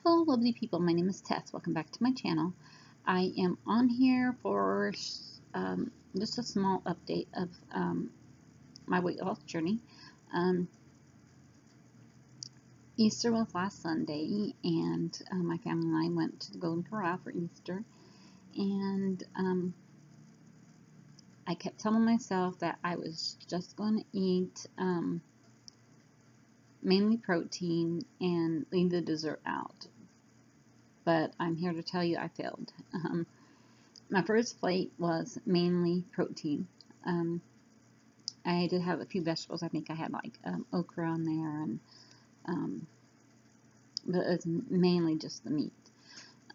Hello lovely people, my name is Tess. Welcome back to my channel. I am on here for just a small update of my weight loss journey. Easter was last Sunday, and my family and I went to the Golden Corral for Easter, and I kept telling myself that I was just going to eat mainly protein and leave the dessert out. But I'm here to tell you I failed. My first plate was mainly protein. I did have a few vegetables. I think I had like okra on there, and but it was mainly just the meat.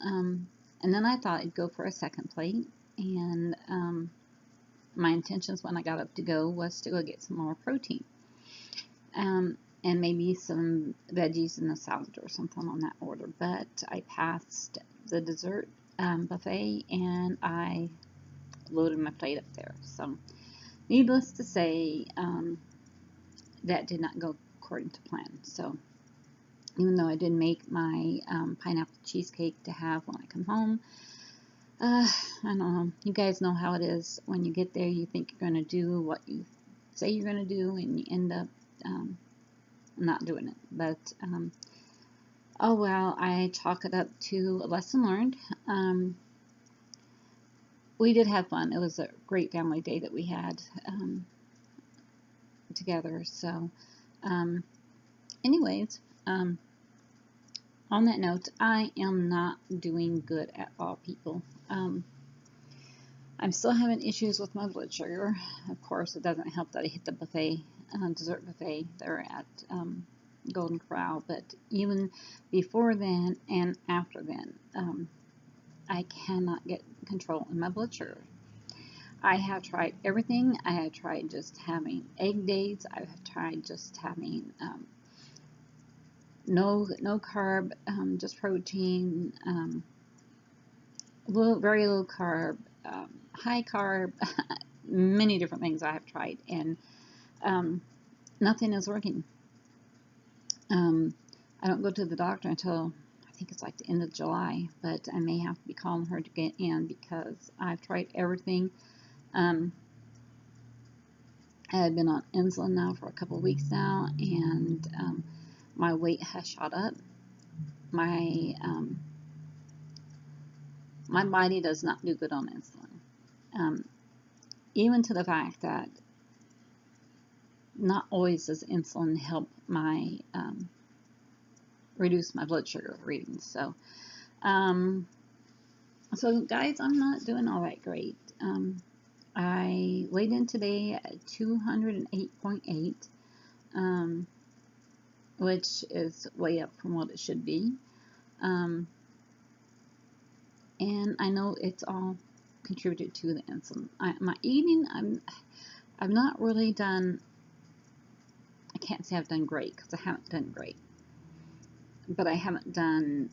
And then I thought I'd go for a second plate, and my intentions when I got up to go was to go get some more protein. And maybe some veggies in a salad or something on that order. But I passed the dessert buffet, and I loaded my plate up there. So, needless to say, that did not go according to plan. So, even though I did make my pineapple cheesecake to have when I come home, I don't know. You guys know how it is. When you get there, you think you're going to do what you say you're going to do, and you end up not doing it. But oh well, I chalk it up to a lesson learned. We did have fun. It was a great family day that we had together. So anyways, on that note, I am not doing good at all, people. I'm still having issues with my blood sugar. Of course, it doesn't help that I hit the buffet, dessert buffet there at Golden Corral, but even before then and after then, I cannot get control in my blood sugar. I have tried everything. I have tried just having egg days. I have tried just having no carb, just protein, very low carb, high carb, many different things I have tried, and nothing is working. I don't go to the doctor until I think it's like the end of July, but I may have to be calling her to get in because I've tried everything. I have been on insulin now for a couple of weeks now, and my weight has shot up. My body does not do good on insulin, even to the fact that not always does insulin help my reduce my blood sugar readings. So, so guys, I'm not doing all that great. I weighed in today at 208.8, which is way up from what it should be. And I know it's all contributed to the insulin. My eating, I've not really done, I can't say I've done great because I haven't done great. But I haven't done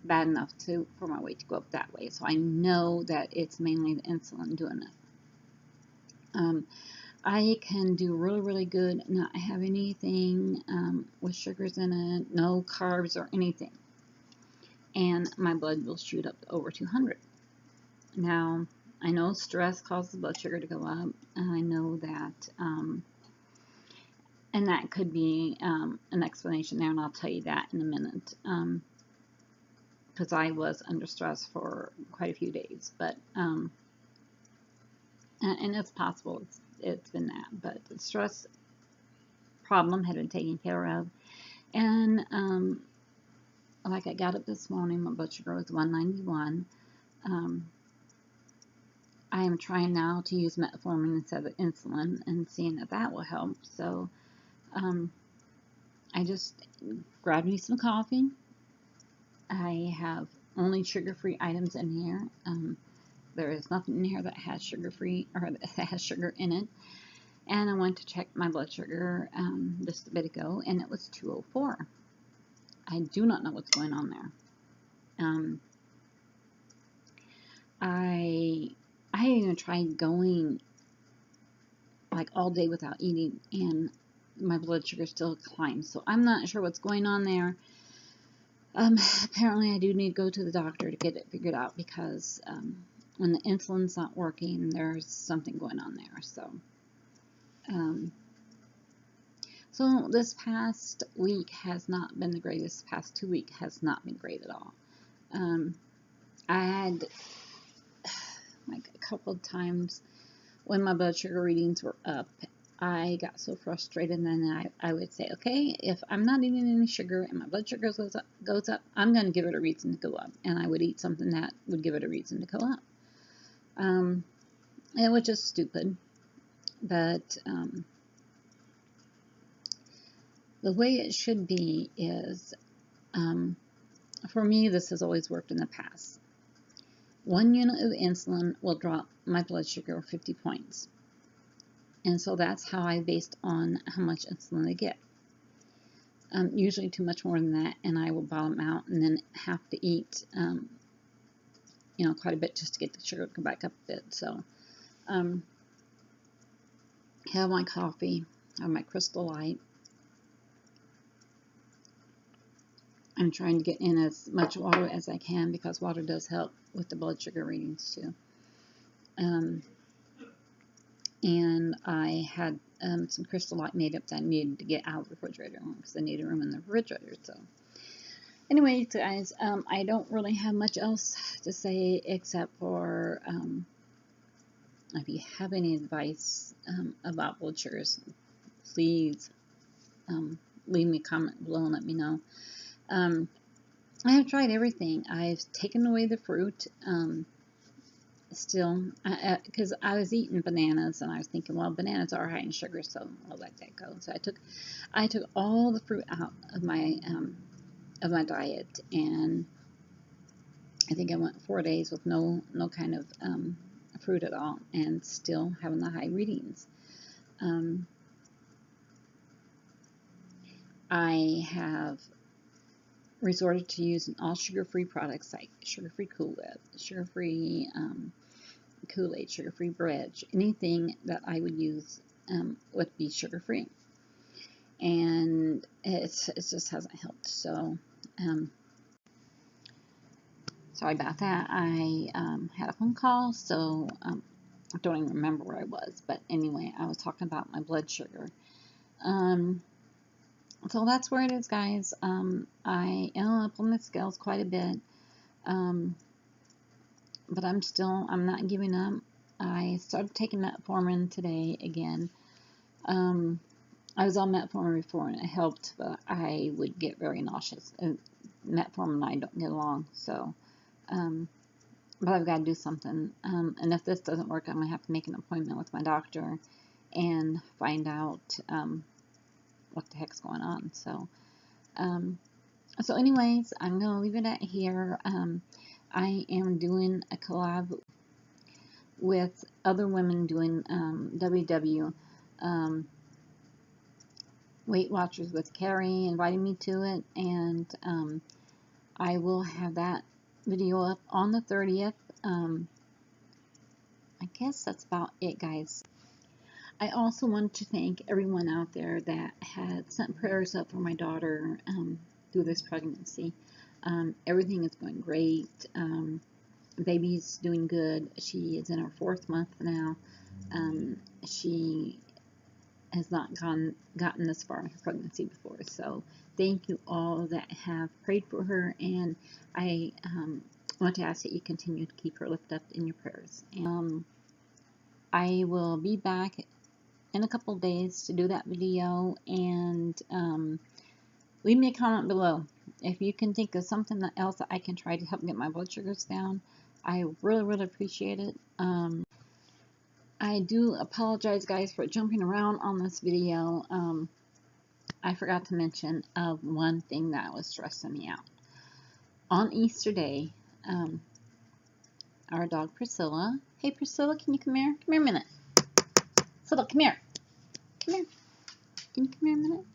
bad enough for my weight to go up that way. So I know that it's mainly the insulin doing it. I can do really, really good not have anything with sugars in it, no carbs or anything. And my blood will shoot up to over 200. Now, I know stress causes the blood sugar to go up. I know that, and that could be an explanation there, and I'll tell you that in a minute. Because I was under stress for quite a few days, but and it's possible it's been that, but the stress problem had been taken care of, and like I got up this morning, my blood sugar was 191. I am trying now to use metformin instead of insulin and seeing that that will help. So I just grabbed me some coffee. I have only sugar-free items in here. There is nothing in here that has sugar-free or that has sugar in it. And I went to check my blood sugar just a bit ago, and it was 204. I do not know what's going on there. I even tried going like all day without eating, and my blood sugar still climbs. So I'm not sure what's going on there. Apparently I do need to go to the doctor to get it figured out because when the insulin's not working, there's something going on there. Um, so this past week has not been the greatest. The past 2 weeks has not been great at all. I had like a couple of times when my blood sugar readings were up, I got so frustrated, and then I would say, okay, if I'm not eating any sugar and my blood sugar goes up, I'm going to give it a reason to go up. And I would eat something that would give it a reason to go up. It was just stupid. But the way it should be is, for me, this has always worked in the past. 1 unit of insulin will drop my blood sugar 50 points. And so that's how I based on how much insulin I get. Usually too much more than that, and I will bottom out and then have to eat, quite a bit just to get the sugar to come back up a bit. So, have my coffee, have my Crystal Light. I'm trying to get in as much water as I can because water does help with the blood sugar readings too. And I had some Crystal Light made up that I needed to get out of the refrigerator because I needed room in the refrigerator. So, anyways, guys, I don't really have much else to say except for if you have any advice about blood sugars, please leave me a comment below and let me know. I have tried everything. I've taken away the fruit. Still, because I was eating bananas and I was thinking, well, bananas are high in sugar, so I'll let that go. So I took all the fruit out of my diet, and I think I went 4 days with no kind of fruit at all, and still having the high readings. I have resorted to using all sugar-free products like sugar-free Cool Whip, sugar-free Kool-Aid, sugar-free bread, anything that I would use would be sugar-free, and it just hasn't helped. So sorry about that. I had a phone call, so I don't even remember where I was, but anyway, I was talking about my blood sugar. So that's where it is, guys. I am up on the scales quite a bit, but I'm not giving up. I started taking metformin today again. I was on metformin before and it helped, but I would get very nauseous. Metformin and I don't get along, so, but I've got to do something. And if this doesn't work, I'm going to have to make an appointment with my doctor and find out what the heck's going on. So, so anyways, I'm going to leave it at here. I am doing a collab with other women doing WW. Weight Watchers with Carrie invited me to it, and I will have that video up on the 30th. I guess that's about it, guys. I also want to thank everyone out there that had sent prayers up for my daughter through this pregnancy. Everything is going great. The baby's doing good. She is in her 4th month now. She has not gotten this far in her pregnancy before. So thank you all that have prayed for her, and I want to ask that you continue to keep her lifted up in your prayers. And, I will be back in a couple days to do that video, and leave me a comment below if you can think of something else that I can try to help get my blood sugars down. I really appreciate it. I do apologize, guys, for jumping around on this video. I forgot to mention one thing that was stressing me out. On Easter Day, our dog Priscilla. Hey Priscilla, can you come here? Come here a minute. Priscilla, come here. Come here. Can you come here a minute?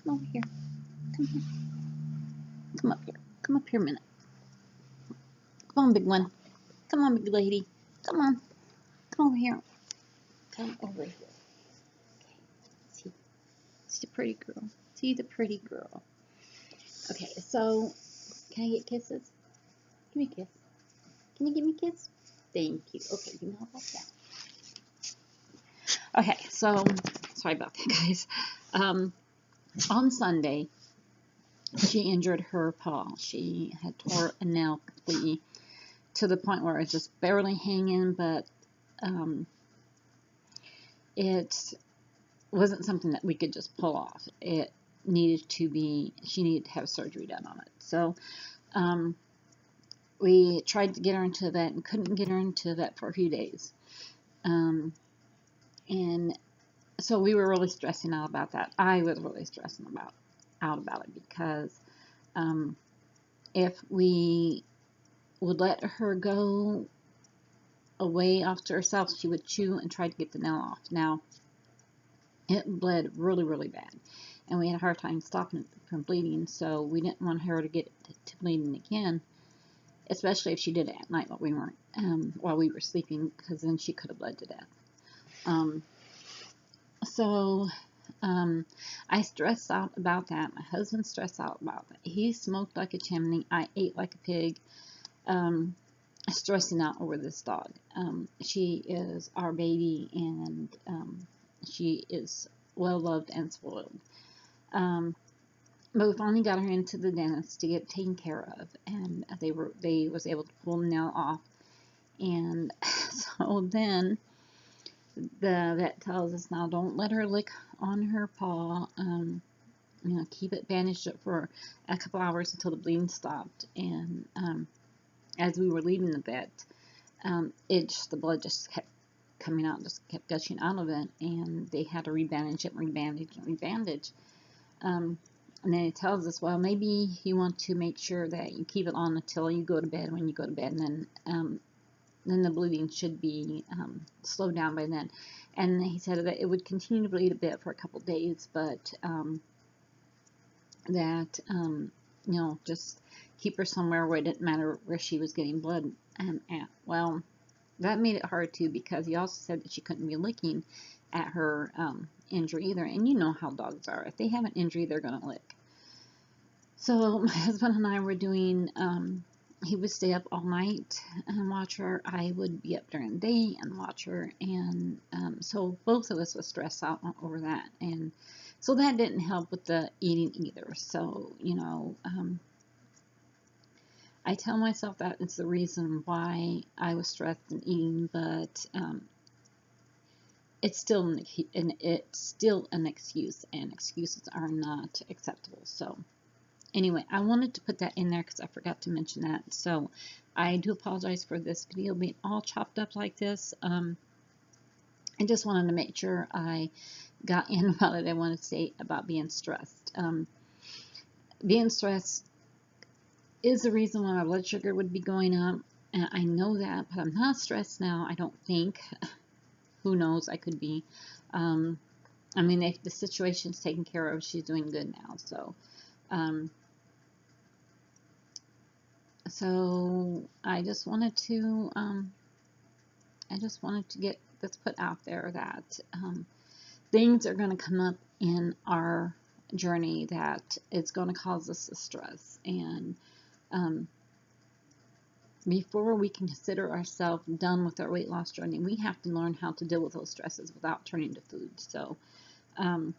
Come over here. Come here. Come up here. Come up here a minute. Come on, big one. Come on, big lady. Come on. Come over here. Come over here. Okay. See the pretty girl. See the pretty girl. Okay, so Can I get kisses? Give me a kiss. Can you give me a kiss? Thank you. Okay, you know about that. Okay, so sorry about that, guys. On Sunday, she injured her paw. She had tore a nail completely to the point where it's just barely hanging, but it wasn't something that we could just pull off. It needed to be, she needed to have surgery done on it. So we tried to get her into a vet and couldn't get her into a vet for a few days. And so we were really stressing out about that. I was really stressing out about it because if we would let her go away off to herself, she would chew and try to get the nail off. Now, it bled really, really bad, and we had a hard time stopping it from bleeding, so we didn't want her to get to bleeding again, especially if she did it at night while we were sleeping, because then she could have bled to death. I stressed out about that. My husband stressed out about it. He smoked like a chimney. I ate like a pig. Stressing out over this dog. She is our baby, and she is well loved and spoiled. But we finally got her into the dentist to get taken care of, and they was able to pull the nail off. And so then the vet tells us, now don't let her lick on her paw. Keep it bandaged up for a couple hours until the bleeding stopped. And as we were leaving the vet, the blood just kept coming out, just kept gushing out of it, and they had to rebandage it, rebandage. And then it tells us, well, maybe you want to make sure that you keep it on until you go to bed. When you go to bed, and then the bleeding should be slowed down by then. And he said that it would continue to bleed a bit for a couple days, but just keep her somewhere where it didn't matter where she was getting blood at. Well, that made it hard too, because he also said that she couldn't be licking at her injury either. And you know how dogs are. If they have an injury, they're going to lick. So my husband and I were doing, he would stay up all night and watch her. I would be up during the day and watch her. And so both of us were stressed out over that. And so that didn't help with the eating either. So, I tell myself that it's the reason why I was stressed in eating, but it's still an excuse, and excuses are not acceptable. So anyway, I wanted to put that in there because I forgot to mention that. So I do apologize for this video being all chopped up like this. I just wanted to make sure I got in about it. I wanted to say about being stressed. Being stressed is the reason why my blood sugar would be going up. And I know that, but I'm not stressed now, I don't think. Who knows? I could be. If the situation's taken care of, she's doing good now. So, so I just wanted to get this put out there that things are going to come up in our journey that it's going to cause us to stress. And before we can consider ourselves done with our weight loss journey, we have to learn how to deal with those stresses without turning to food. So I'm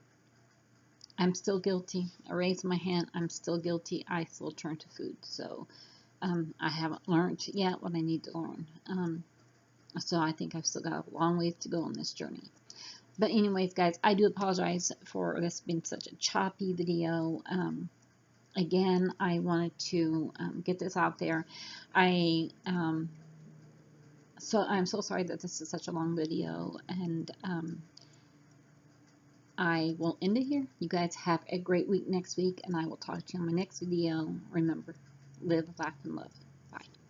still guilty. I raise my hand. I'm still guilty. I still turn to food. So I haven't learned yet what I need to learn. So I think I've still got a long ways to go on this journey. But anyways, guys, I do apologize for this being such a choppy video. Again, I wanted to get this out there. I'm so sorry that this is such a long video, and I will end it here. You guys have a great week next week, and I will talk to you on my next video. Remember, live, laugh, and love. Bye.